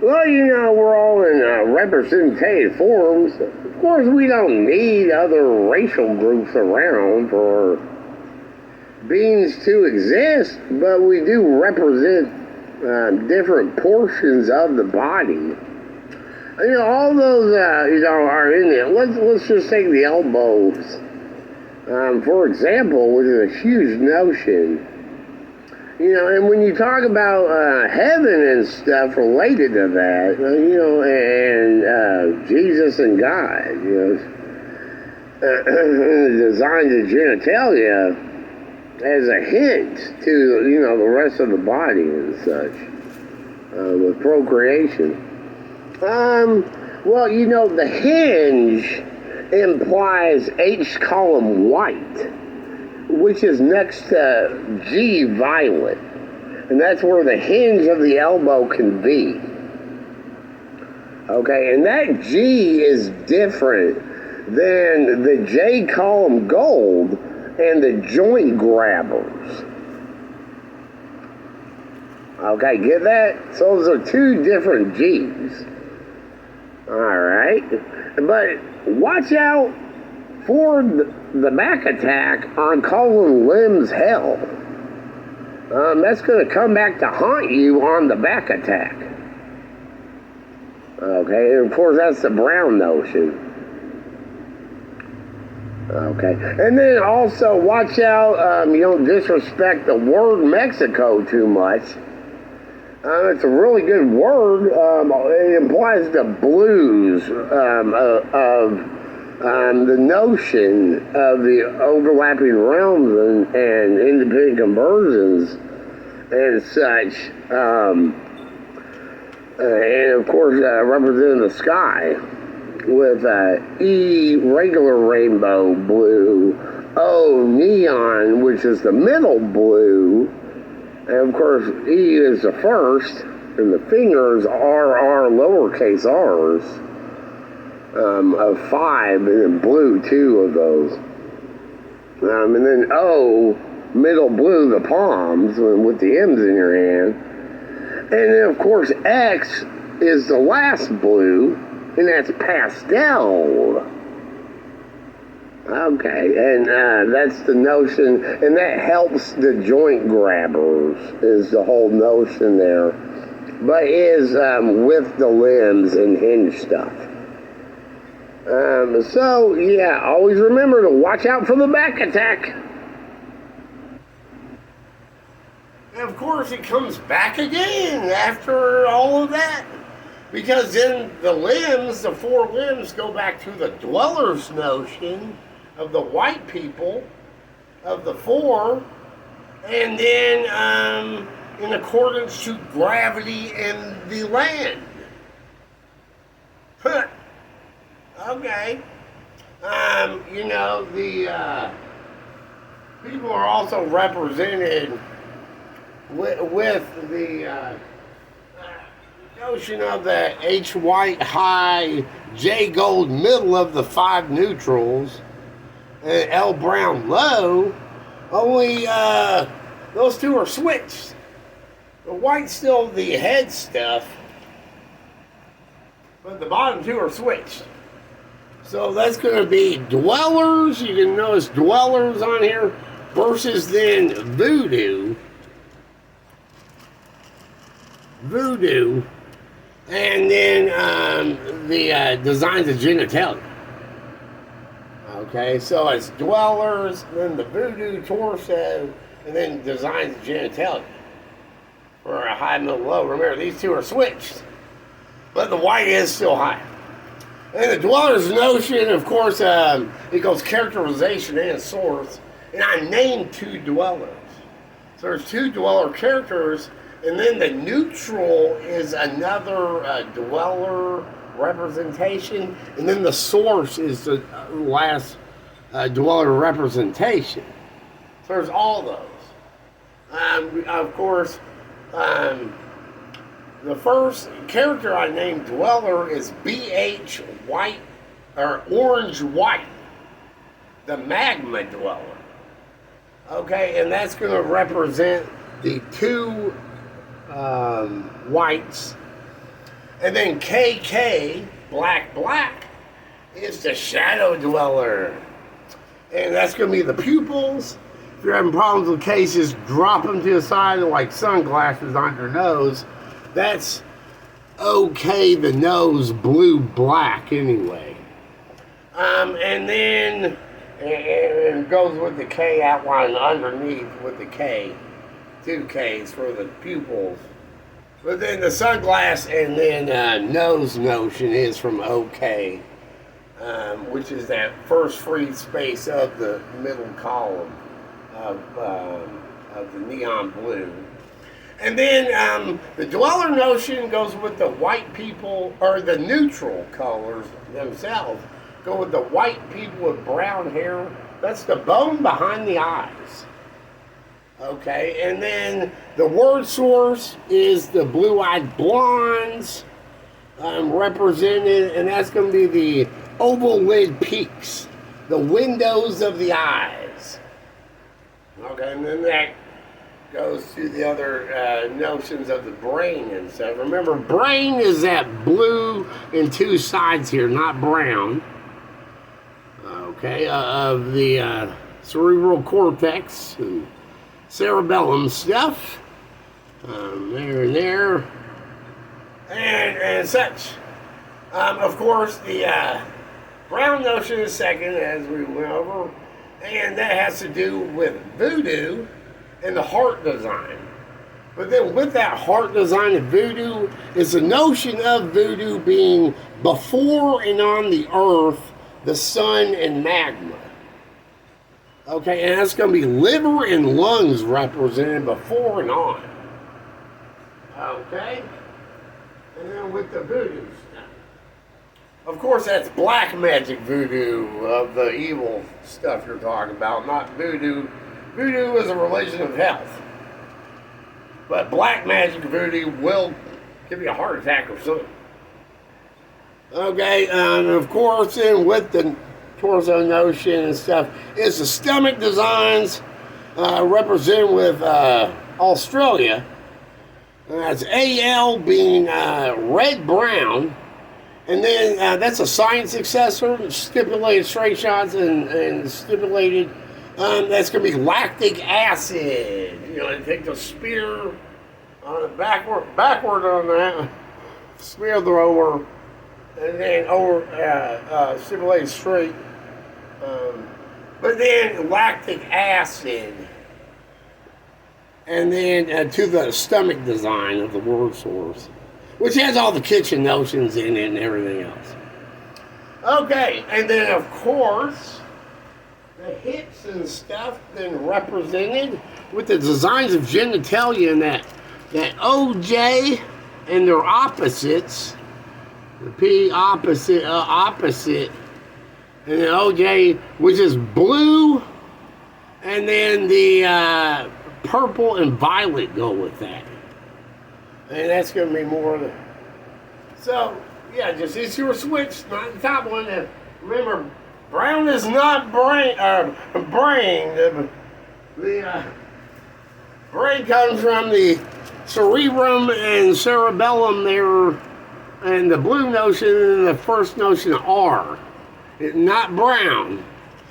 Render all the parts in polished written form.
Well, we're all in representative forms. Of course, we don't need other racial groups around for beings to exist, but we do represent different portions of the body. All those, are in it. Let's just take the elbows, for example, which is a huge notion. And when you talk about heaven and stuff related to that, and Jesus and God, designed the genitalia as a hint to, the rest of the body and such, with procreation. Well, the hinge implies H column white, which is next to G violet. And that's where the hinge of the elbow can be. Okay, and that G is different than the J column gold and the joint grabbers. Okay, get that? So those are two different G's. Alright, but watch out for the back attack on calling limbs hell. That's going to come back to haunt you on the back attack. Okay, and of course that's the brown notion. Okay, and then also watch out, you don't disrespect the word Mexico too much. It's a really good word. It implies the blues of the notion of the overlapping realms and independent conversions and such. And of course, representing the sky with E, regular rainbow blue, O, neon, which is the middle blue. And of course, E is the first, and the fingers are lowercase r's of 5, and then blue 2 of those. And then O, middle blue, the palms, with the M's in your hand. And then of course, X is the last blue, and that's pastel. Okay, and that's the notion, and that helps the joint grabbers, is the whole notion there, but is with the limbs and hinge stuff. So, yeah, always remember to watch out for the back attack. And of course, it comes back again after all of that, because then the limbs, the 4 limbs, go back to the dwellers notion of the white people, of the 4, and then in accordance to gravity and the land. Huh. Okay. The people are also represented with the notion of the H white high, J gold middle of the 5 neutrals, and L brown low, only those 2 are switched. The white's still the head stuff, but the bottom 2 are switched. So that's going to be dwellers, you can notice dwellers on here, versus then voodoo, and then the designs of genitalia. Okay, so it's dwellers, then the voodoo torso, and then designs of genitalia for a high, middle, low. Remember, these 2 are switched, but the white is still high. And the dweller's notion, of course, it goes characterization and source, and I named 2 dwellers. So there's 2 dweller characters, and then the neutral is another dweller representation, and then the source is the last dweller representation. So there's all those. Of course, the first character I named dweller is BH white, or orange white, the magma dweller. Okay, and that's going to represent the 2 whites. And then KK, black, black, is the shadow dweller. And that's going to be the pupils. If you're having problems with cases, drop them to the side like sunglasses on your nose. That's okay, the nose blue black anyway. And then it goes with the K outline underneath with the K. 2 Ks for the pupils. But then the sunglass and then nose notion is from OK, which is that first free space of the middle column of the neon blue. And then the dweller notion goes with the white people, or the neutral colors themselves, go with the white people with brown hair. That's the bone behind the eyes. Okay, and then the word source is the blue-eyed blondes represented, and that's going to be the oval lid peaks, the windows of the eyes. Okay, and then that goes to the other notions of the brain and stuff. Remember, brain is that blue in 2 sides here, not brown. Okay, of the cerebral cortex and cerebellum stuff. There and there. And such. Of course, the brown notion is second, as we went over. And that has to do with voodoo and the heart design. But then with that heart design of voodoo is the notion of voodoo being before and on the earth, the sun and magma. Okay, and that's going to be liver and lungs represented before and on. Okay? And then with the voodoo stuff. Of course, that's black magic voodoo of the evil stuff you're talking about, not voodoo. Voodoo is a religion of health. But black magic voodoo will give you a heart attack or something. Okay, and of course, then with the torso notion and stuff, is the stomach designs represented with Australia. And that's AL being red-brown. And then that's a science successor, stipulated straight shots and stipulated. That's going to be lactic acid. You know, they take the spear on the backward on that, spear thrower, and then over stipulated straight. But then lactic acid. And then to the stomach design of the word source, which has all the kitchen notions in it and everything else. Okay, and then of course, the hips and stuff then represented with the designs of genitalia and that OJ and their opposites, the P opposite, and the OJ, which is blue, and then the purple and violet go with that. And that's going to be more of the... So, yeah, just these two are switched, not the top one. And remember, brown is not brain. The brain comes from the cerebrum and cerebellum there, and the blue notion and the first notion are. Not brown.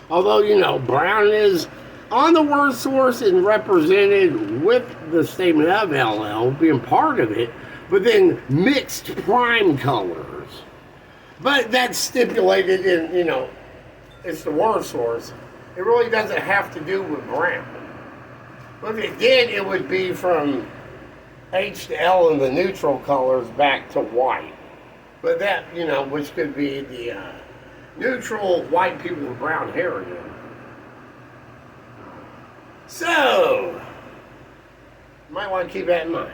Although, you know, brown is on the word source and represented with the statement of LL being part of it, but then mixed prime colors. But that's stipulated in, you know, it's the word source. It really doesn't have to do with brown. But if it did, it would be from H to L in the neutral colors back to white. But that, you know, which could be the neutral white people with brown hair again. So, you might want to keep that in mind.